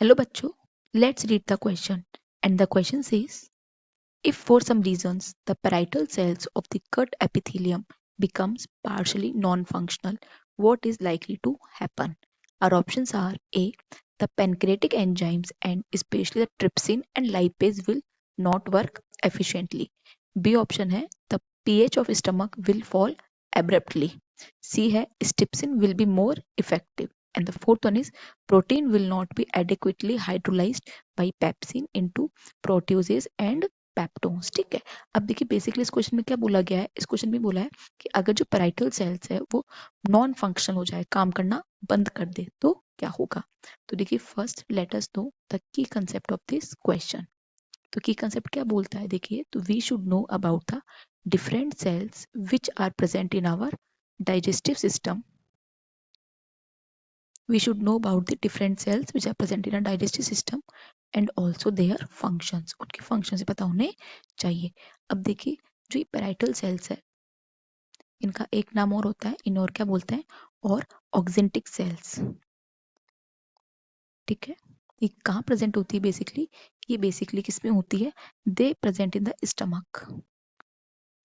Hello bachcho, let's read the question. And the question says, if for some reasons the parietal cells of the gut epithelium becomes partially non-functional, what is likely to happen? Our options are A. The pancreatic enzymes and especially the trypsin and lipase will not work efficiently. B option है the pH of stomach will fall abruptly. C है trypsin will be more effective. And the fourth one is protein will not be adequately hydrolyzed by pepsin into proteases and peptones. ठीक है, अब देखिए basically इस question में क्या बोला गया है, इस क्वेश्चन में बोला है कि अगर जो पैराइटल सेल्स है वो नॉन फंक्शनल हो जाए, काम करना बंद कर दे तो क्या होगा। तो देखिए first let us know the key concept of this question. तो की कंसेप्ट क्या बोलता है, देखिए तो we should know about the different cells which are present in our digestive system. We should know about the different cells which are present in a digestive system and also their functions. उनके functions पता होने चाहिए। अब देखिए जो ये parietal cells है इनका एक नाम और होता है, इन और क्या बोलते हैं, और ऑक्जेंटिक सेल्स। ठीक है, ये कहाँ प्रेजेंट होती है बेसिकली, ये बेसिकली किसमें होती है, दे प्रेजेंट इन द स्टमक।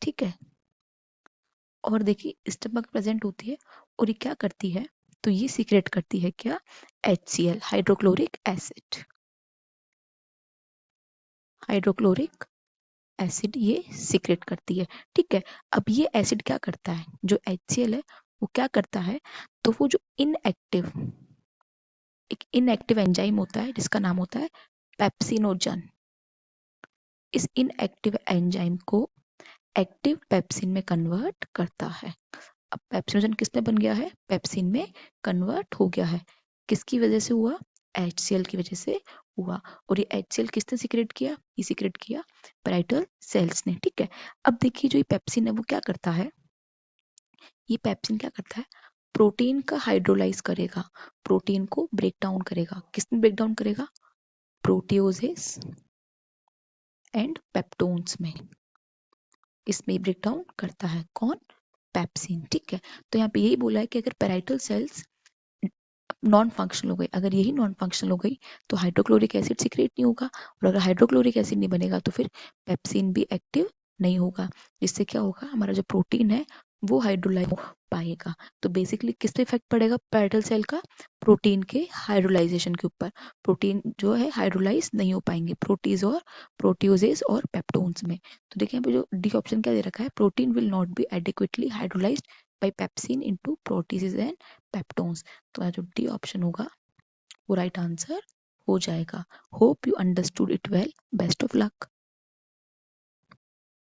ठीक है, और देखिए स्टमक प्रेजेंट होती है और ये क्या करती है, तो ये सीक्रेट करती है क्या, HCl hydrochloric acid. Hydrochloric acid ये सीक्रेट करती है। ठीक है, अब ये एसिड क्या करता है, जो HCl है वो क्या करता है, तो वो जो इनएक्टिव, एक इनएक्टिव एंजाइम होता है जिसका नाम होता है पेप्सिनोजन, इस इनएक्टिव एंजाइम को एक्टिव पेप्सिन में कन्वर्ट करता है। अब पेप्सिनोजन किसमें बन गया है, पेप्सिन में कन्वर्ट हो गया है। किसकी वजह से हुआ, HCl की वजह से हुआ। और ये HCl किसने सीक्रेट किया, ये सीक्रेट किया पैराइटल सेल्स ने। ठीक है, अब देखिए जो ये पेप्सिन है वो क्या करता है, ये पेप्सिन क्या करता है, प्रोटीन का हाइड्रोलाइज करेगा, प्रोटीन को ब्रेक डाउन करेगा। किसमें ब्रेक डाउन करेगा, प्रोटियोजेस एंड पेप्टोन्स में, इसमें ब्रेक डाउन करता है कौन, पेप्सिन। ठीक है, तो यहाँ पे यही बोला है कि अगर पैराइटल सेल्स नॉन फंक्शनल हो गई, अगर यही नॉन फंक्शनल हो गई तो हाइड्रोक्लोरिक एसिड सीक्रेट नहीं होगा, और अगर हाइड्रोक्लोरिक एसिड नहीं बनेगा तो फिर पेप्सिन भी एक्टिव नहीं होगा, जिससे क्या होगा, हमारा जो प्रोटीन है वो हाइड्रोलाइज हो पाएगा। तो बेसिकली किस पे इफेक्ट पड़ेगा पैरेटल सेल का, प्रोटीन के हाइड्रोलाइजेशन के ऊपर। प्रोटीन जो है हाइड्रोलाइज नहीं हो पाएंगे प्रोटीज और प्रोटियोजेस और पेप्टोन्स में। तो देखिए यहाँ पे जो डी ऑप्शन क्या दे रखा है, protein will not be adequately hydrolysed bye pepsin into proteases and peptones. तो जो डी ऑप्शन होगा वो राइट आंसर हो जाएगा। Hope you understood it well, best of luck.